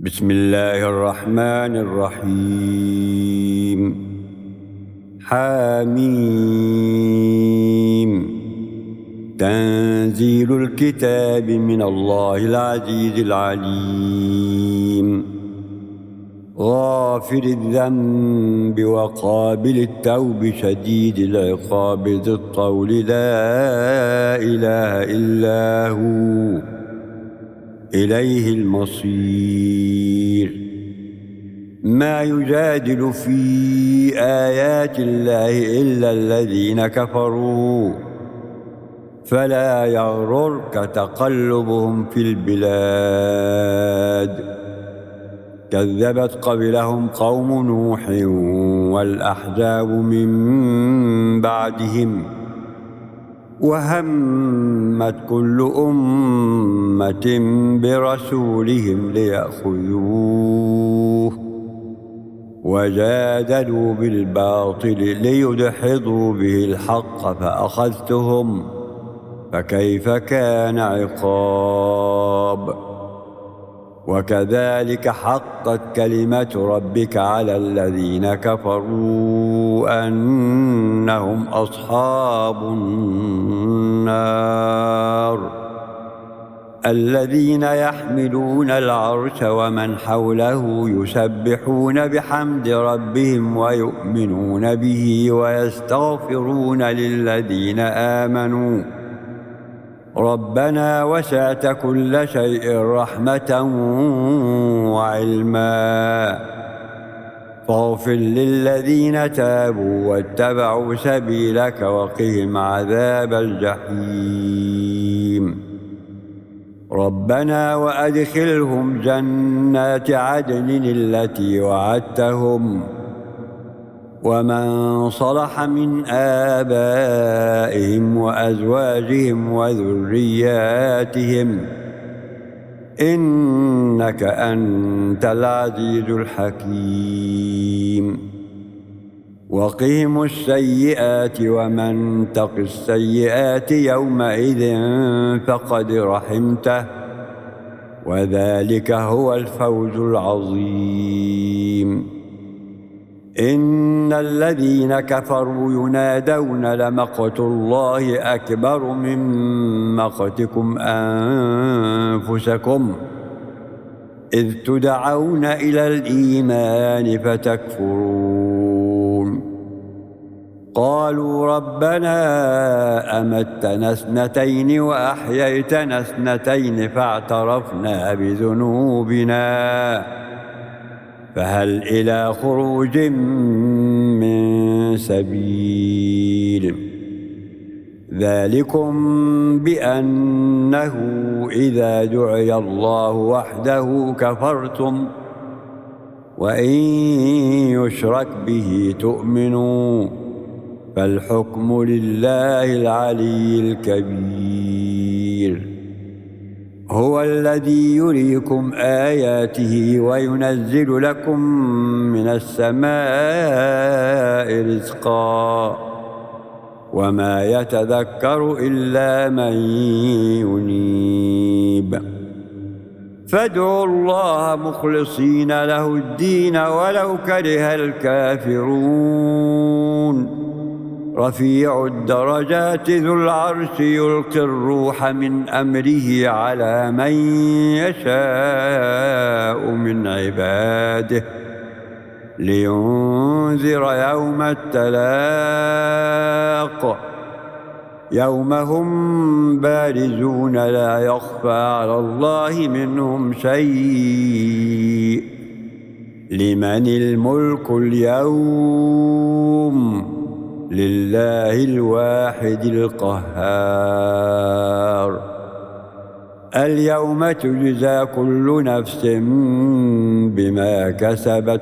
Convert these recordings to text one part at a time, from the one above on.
بسم الله الرحمن الرحيم. حميم. تنزيل الكتاب من الله العزيز العليم. غافر الذنب وقابل التوب شديد العقاب ذي الطول لا إله إلا هو إليه المصير. ما يجادل في آيات الله إلا الذين كفروا فلا يغررك تقلبهم في البلاد. كذبت قبلهم قوم نوح والأحزاب من بعدهم وهمت كل أمة برسولهم ليأخذوه وجادلوا بالباطل ليدحضوا به الحق فأخذتهم فكيف كان عقاب. وكذلك حقت كلمة ربك على الذين كفروا أنهم أصحاب النار. الذين يحملون العرش ومن حوله يسبحون بحمد ربهم ويؤمنون به ويستغفرون للذين آمنوا ربنا وسعت كل شيء رحمة وعلما فاغفر للذين تابوا واتبعوا سبيلك وقهم عذاب الجحيم. ربنا وأدخلهم جنات عدن التي وعدتهم ومن صلح من آبائهم وأزواجهم وذرياتهم إنك أنت العزيز الحكيم. وقهم السيئات ومن تق السيئات يومئذ فقد رحمته وذلك هو الفوز العظيم. إن الذين كفروا ينادون لمقت الله أكبر من مقتكم أنفسكم إذ تدعون إلى الإيمان فتكفرون. قالوا ربنا أمتنا اثنتين وأحييتنا اثنتين فاعترفنا بذنوبنا فهل إلى خروج من سبيل. ذلكم بأنه إذا دعي الله وحده كفرتم وإن يشرك به تؤمنوا فالحكم لله العلي الكبير. هو الذي يريكم آياته وينزل لكم من السماء رزقا وما يتذكر إلا من ينيب. فادعوا الله مخلصين له الدين ولو كره الكافرون. رفيع الدرجات ذو العرش يلقي الروح من أمره على من يشاء من عباده لينذر يوم التلاق يوم هم بارزون لا يخفى على الله منهم شيء. لمن الملك اليوم لله الواحد القهار. اليوم تجزى كل نفس بما كسبت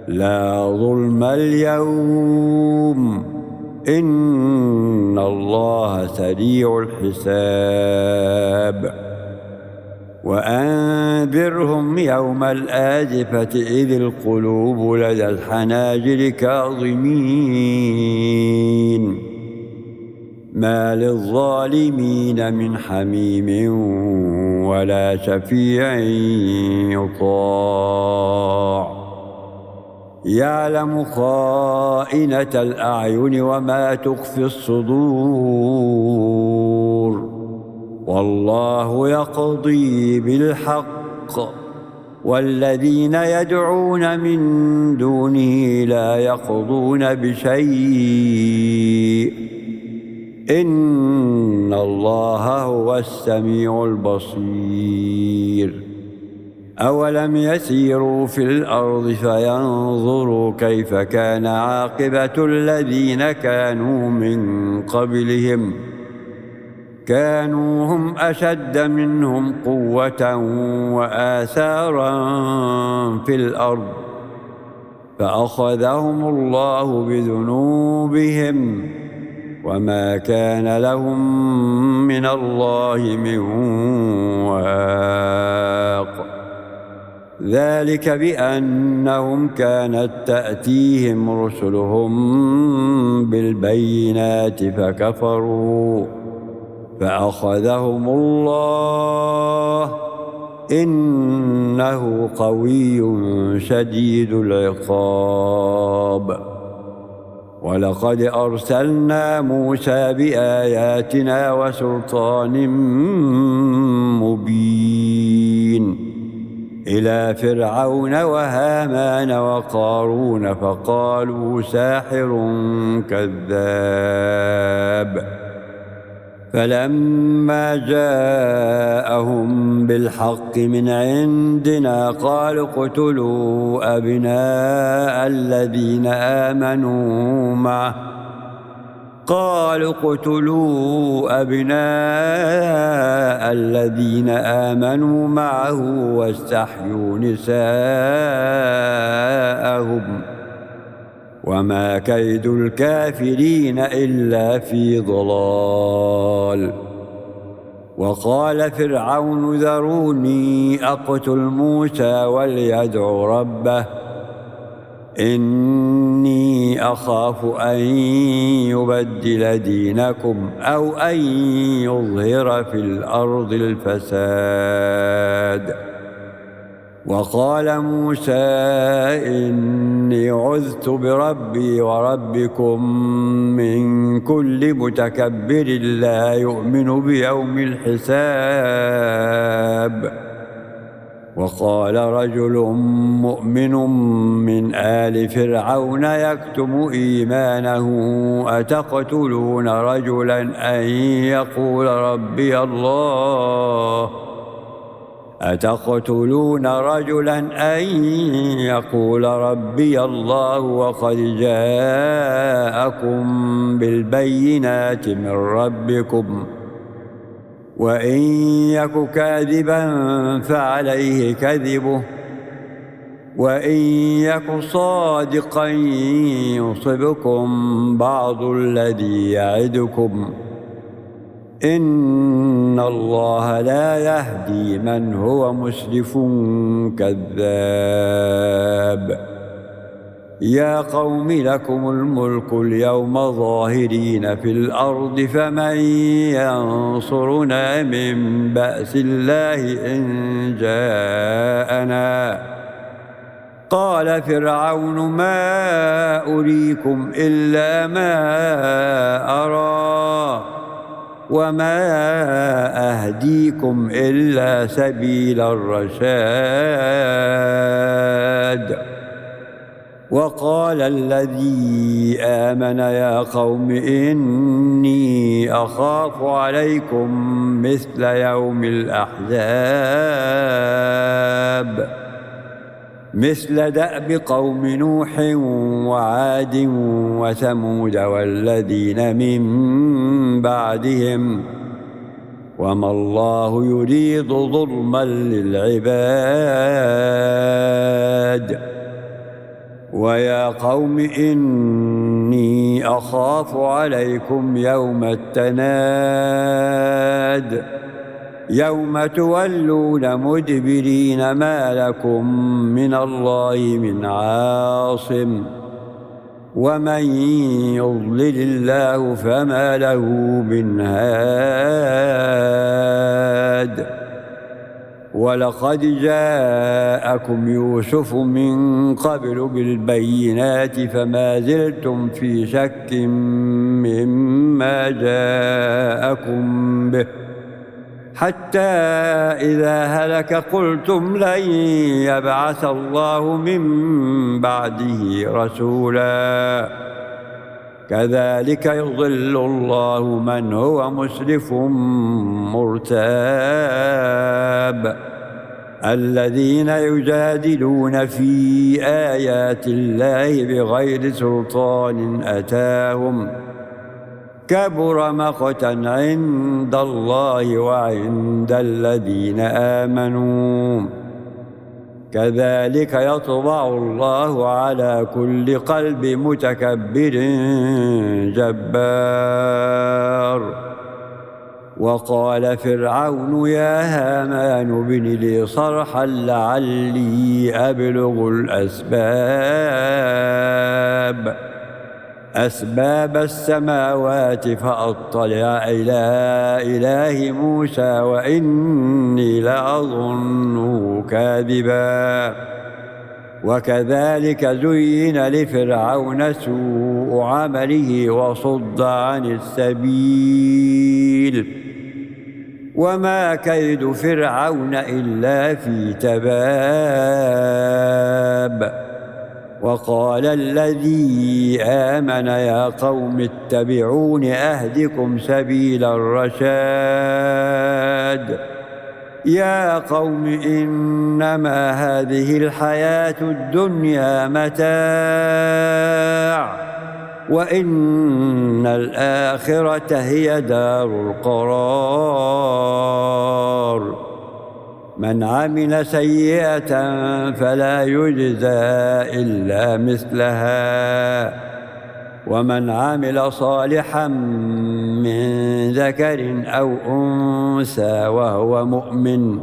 لا ظلم اليوم إن الله سريع الحساب. وأنذرهم يوم الآزفة إذ القلوب لدى الحناجر كاظمين ما للظالمين من حميم ولا شفيع يطاع يعلم خائنة الأعين وما تخفي الصدور والله يقضي بالحق والذين يدعون من دونه لا يقضون بشيء إن الله هو السميع البصير أولم يسيروا في الأرض فينظروا كيف كان عاقبة الذين كانوا من قبلهم كانوا هم أشد منهم قوة وآثارا في الأرض فأخذهم الله بذنوبهم وما كان لهم من الله من واق ذلك بأنهم كانت تأتيهم رسلهم بالبينات فكفروا فأخذهم الله إنه قوي شديد العقاب ولقد أرسلنا موسى بآياتنا وسلطان مبين إلى فرعون وهامان وقارون فقالوا ساحر كذاب فلما جاءهم بالحق من عندنا قالوا اقتلوا أبناء الذين آمنوا معه واستحيوا نساءهم وما كيد الكافرين إلا في ضلال وقال فرعون ذروني أقتل موسى وليدع ربه إني أخاف أن يبدل دينكم أو أن يظهر في الأرض الفساد وقال موسى إني عذت بربي وربكم من كل متكبر لا يؤمن بيوم الحساب وقال رجل مؤمن من آل فرعون يكتم إيمانه أتقتلون رجلا أن يقول ربي الله وقد جاءكم بالبينات من ربكم وإن يك كاذبا فعليه كذبه وإن يك صادقا يصبكم بعض الذي يعدكم إن الله لا يهدي من هو مسرف كذاب يا قوم لكم الملك اليوم ظاهرين في الأرض فمن ينصرنا من بأس الله إن جاءنا قال فرعون ما أريكم إلا ما أرى وما أهديكم إلا سبيل الرشاد وقال الذي آمن يا قوم إني أخاف عليكم مثل يوم الأحزاب مثل دأب قوم نوح وعاد وثمود والذين من بعدهم وما الله يريد ظلما للعباد ويا قوم إني أخاف عليكم يوم التناد يوم تولون مدبرين ما لكم من الله من عاصم ومن يضلل الله فما له من هاد ولقد جاءكم يوسف من قبل بالبينات فما زلتم في شك مما جاءكم به حتى إذا هلك قلتم لن يبعث الله من بعده رسولا كذلك يضل الله من هو مسرف مرتاب الذين يجادلون في آيات الله بغير سلطان أتاهم كبر مقتا عند الله وعند الذين آمنوا كذلك يطبع الله على كل قلب متكبر جبار وقال فرعون يا هامان ابن لي صرحا لعلي أبلغ أسباب السماوات فأطلع إلى إله موسى وإني لأظنه كاذبا وكذلك زين لفرعون سوء عمله وصد عن السبيل وما كيد فرعون إلا في تباب وقال الذي آمن يا قوم اتبعون أهدكم سبيل الرشاد يا قوم إنما هذه الحياة الدنيا متاع وإن الآخرة هي دار القرار من عمل سيئة فلا يجزى إلا مثلها ومن عمل صالحا من ذكر أو أنثى وهو مؤمن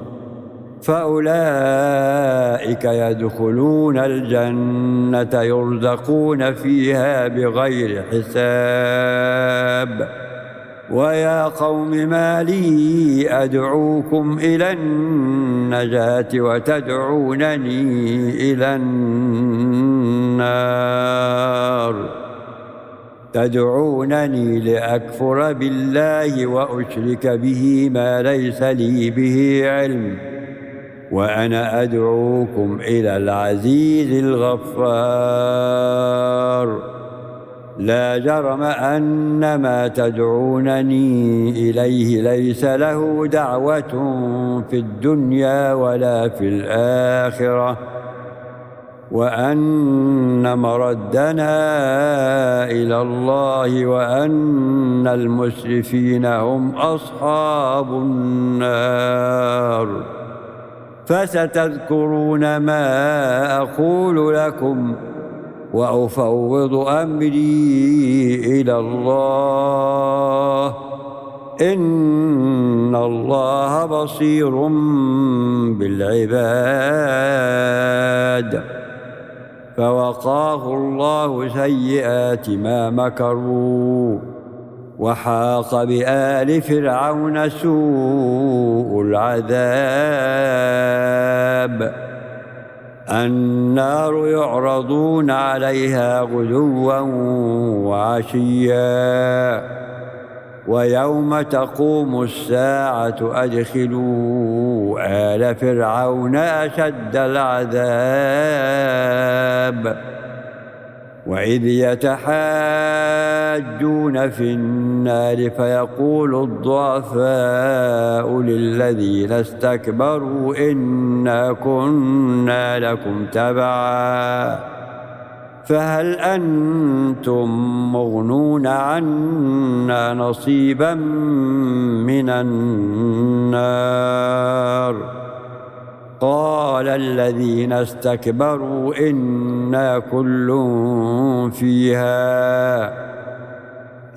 فأولئك يدخلون الجنة يرزقون فيها بغير حساب ويا قوم ما لي أدعوكم إلى النجاة وتدعونني إلى النار تدعونني لأكفر بالله وأشرك به ما ليس لي به علم وأنا أدعوكم إلى العزيز الغفار لا جرم أن ما تدعونني إليه ليس له دعوة في الدنيا ولا في الآخرة وأن مردنا إلى الله وأن المسرفين هم أصحاب النار فستذكرون ما أقول لكم وأفوض أمري إلى الله إن الله بصير بالعباد فوقاه الله سيئات ما مكروا وحاق بآل فرعون سوء العذاب النار يعرضون عليها غدوا وعشيا ويوم تقوم الساعة أدخلوا آل فرعون أشد العذاب وإذ يتحاجون في النار فيقول الضعفاء للذين استكبروا إنا كنا لكم تبعا فهل أنتم مغنون عنا نصيبا من النار قال الذين استكبروا إنا كل فيها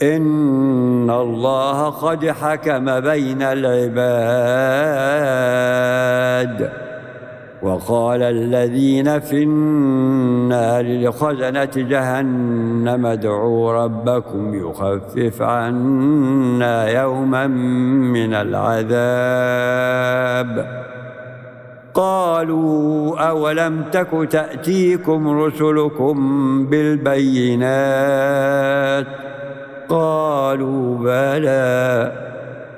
إن الله قد حكم بين العباد وقال الذين في النار لخزنة جهنم ادعوا ربكم يخفف عنا يوما من العذاب قالوا أولم تك تأتيكم رسلكم بالبينات قالوا بلى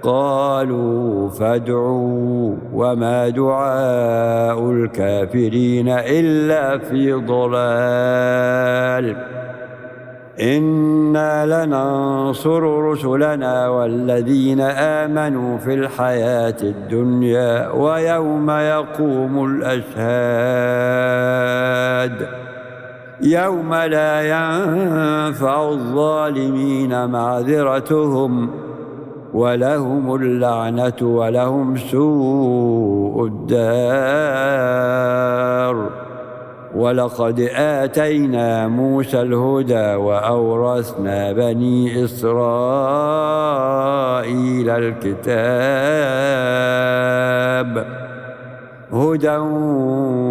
قالوا فادعوا وما دعاء الكافرين إلا في ضلال إنا لننصر رسلنا والذين آمنوا في الحياة الدنيا ويوم يقوم الأشهاد يوم لا ينفع الظالمين معذرتهم ولهم اللعنة ولهم سوء الدار ولقد آتينا موسى الهدى وأورثنا بني إسرائيل الكتاب هدى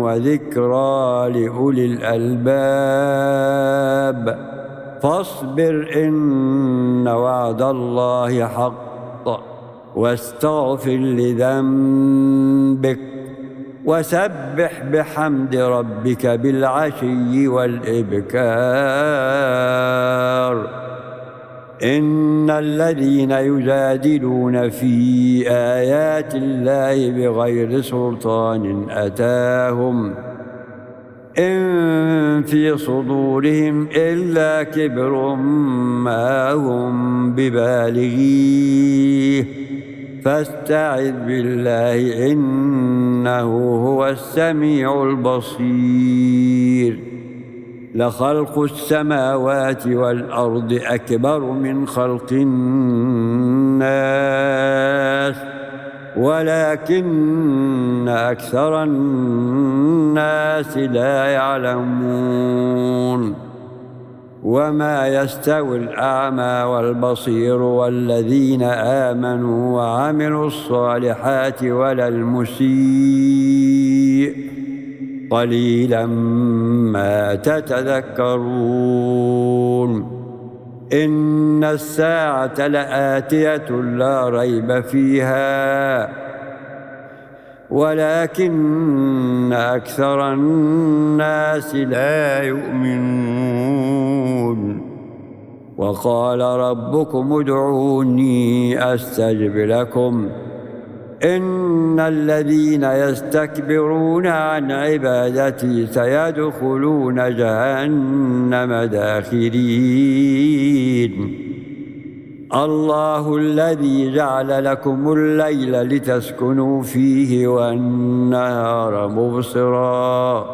وذكرى لأولي الألباب فاصبر إن وعد الله حق واستغفر لذنبك وسبح بحمد ربك بالعشي والإبكار إن الذين يجادلون في آيات الله بغير سلطان أتاهم إن في صدورهم إلا كبر ما هم ببالغيه فاستعذ بالله إنه هو السميع البصير لخلق السماوات والأرض أكبر من خلق الناس ولكن أكثر الناس لا يعلمون وما يستوي الأعمى والبصير والذين آمنوا وعملوا الصالحات ولا المسيء قليلا ما تتذكرون إن الساعة لآتية لا ريب فيها ولكن أكثر الناس لا يؤمنون وقال ربكم ادعوني أستجب لكم إن الذين يستكبرون عن عبادتي سيدخلون جهنم داخرين الله الذي جعل لكم الليل لتسكنوا فيه والنهار مبصرا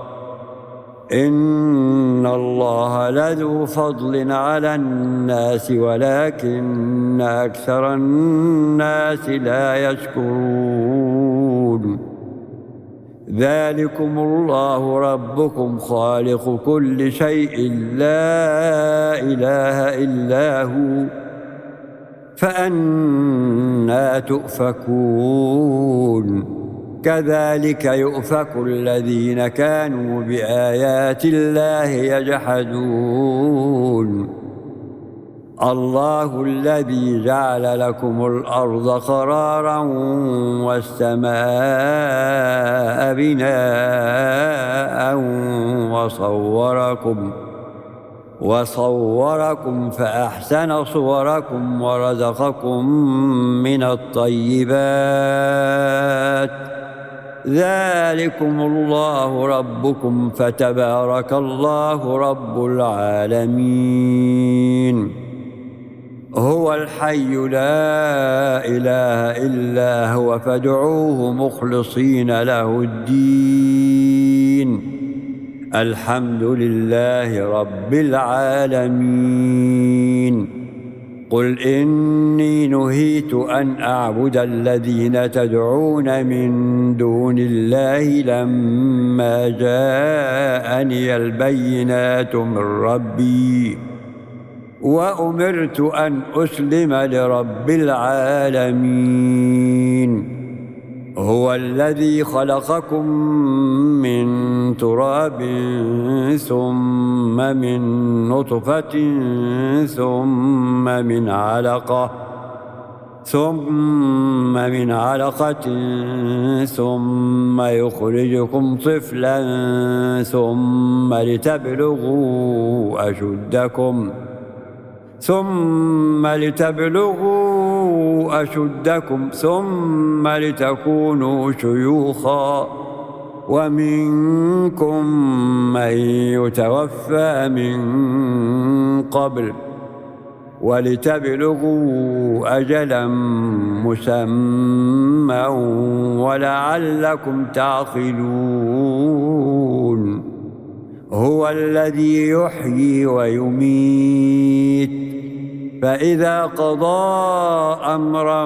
إن الله لذو فضل على الناس ولكن أكثر الناس لا يشكرون ذلكم الله ربكم خالق كل شيء لا إله إلا هو فأنى تؤفكون كذلك يؤفك الذين كانوا بآيات الله يجحدون الله الذي جعل لكم الأرض قرارا والسماء بناء وصوركم فأحسن صوركم ورزقكم من الطيبات ذلكم الله ربكم فتبارك الله رب العالمين هو الحي لا إله إلا هو فادعوه مخلصين له الدين الحمد لله رب العالمين قل إني نهيت أن أعبد الذين تدعون من دون الله لما جاءني البينات من ربي وأمرت أن أسلم لرب العالمين هو الذي خلقكم من تراب ثم من نطفة ثم من علقة ثم من علقة ثم يخرجكم طفلا ثم لتبلغوا أشدكم ثم لتكونوا شيوخا ومنكم من يتوفى من قبل ولتبلغوا أجلا مسمى ولعلكم تعقلون. هو الذي يحيي ويميت فإذا قضى أمرا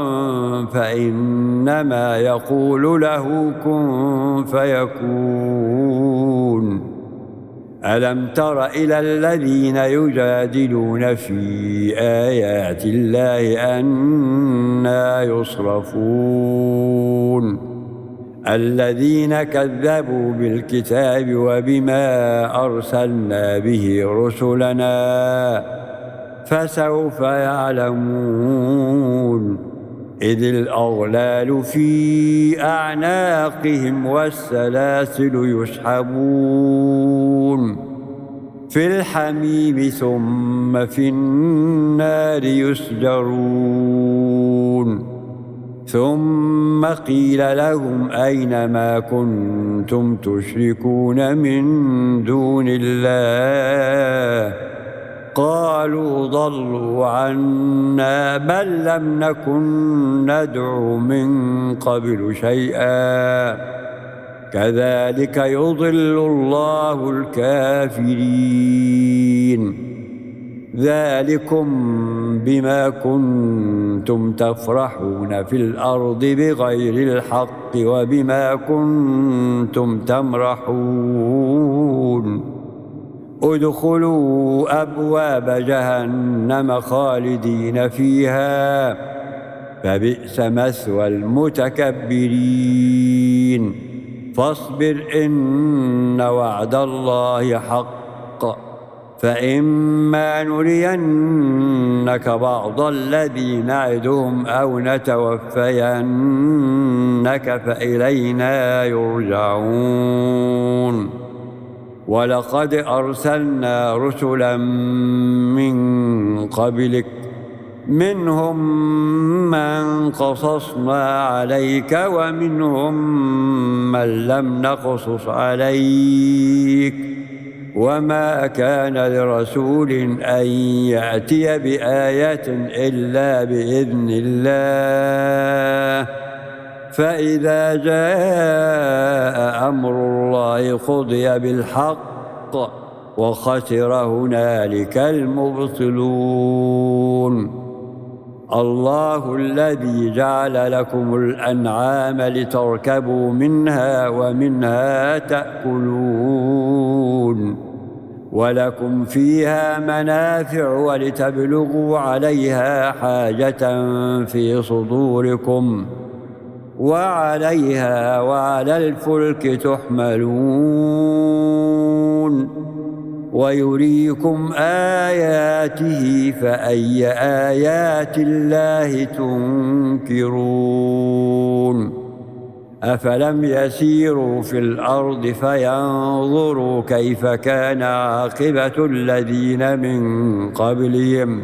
فإنما يقول له كن فيكون. ألم تر إلى الذين يجادلون في آيات الله أنى يصرفون الذين كذبوا بالكتاب وبما أرسلنا به رسلنا فسوف يعلمون إذ الأغلال في أعناقهم والسلاسل يسحبون في الحميم ثم في النار يسجرون ثم قيل لهم أين ما كنتم تشركون من دون الله قالوا ضلوا عنا بل لم نكن ندعو من قبل شيئا كذلك يضل الله الكافرين. ذلكم بما كنتم تفرحون في الأرض بغير الحق وبما كنتم تمرحون. ادخلوا أبواب جهنم خالدين فيها فبئس مثوى المتكبرين. فاصبر إن وعد الله حق فإما نرينك بعض الذي نعدهم أو نتوفينك فإلينا يرجعون. ولقد أرسلنا رسلا من قبلك منهم من قصصنا عليك ومنهم من لم نقصص عليك وما كان لرسول أن يأتي بآية إلا بإذن الله فإذا جاء أمر الله قضي بالحق وخسر هنالك المبطلون. الله الذي جعل لكم الأنعام لتركبوا منها ومنها تأكلون ولكم فيها منافع ولتبلغوا عليها حاجة في صدوركم وعليها وعلى الفلك تحملون ويريكم آياته فأي آيات الله تنكرون. أفلم يسيروا في الأرض فينظروا كيف كان عاقبة الذين من قبلهم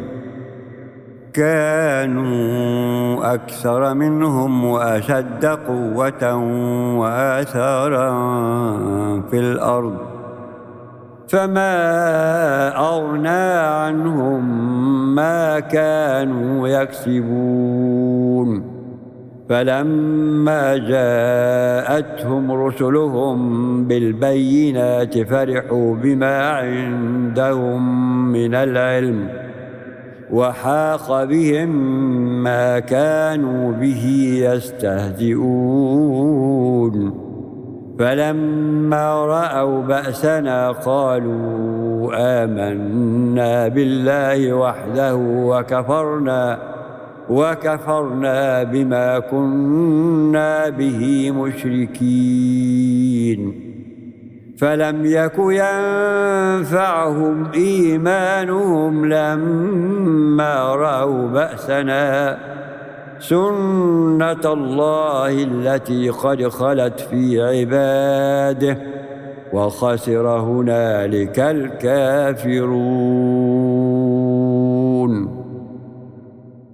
كانوا أكثر منهم وأشد قوة وآثارا في الأرض فما أغنى عنهم ما كانوا يكسبون. فلما جاءتهم رسلهم بالبينات فرحوا بما عندهم من العلم وحاق بهم ما كانوا به يستهزئون. فلما رأوا بأسنا قالوا آمنا بالله وحده وكفرنا بما كنا به مشركين. فلم يك ينفعهم إيمانهم لما رأوا بأسنا سنة الله التي قد خلت في عباده وخسر هنالك الكافرون.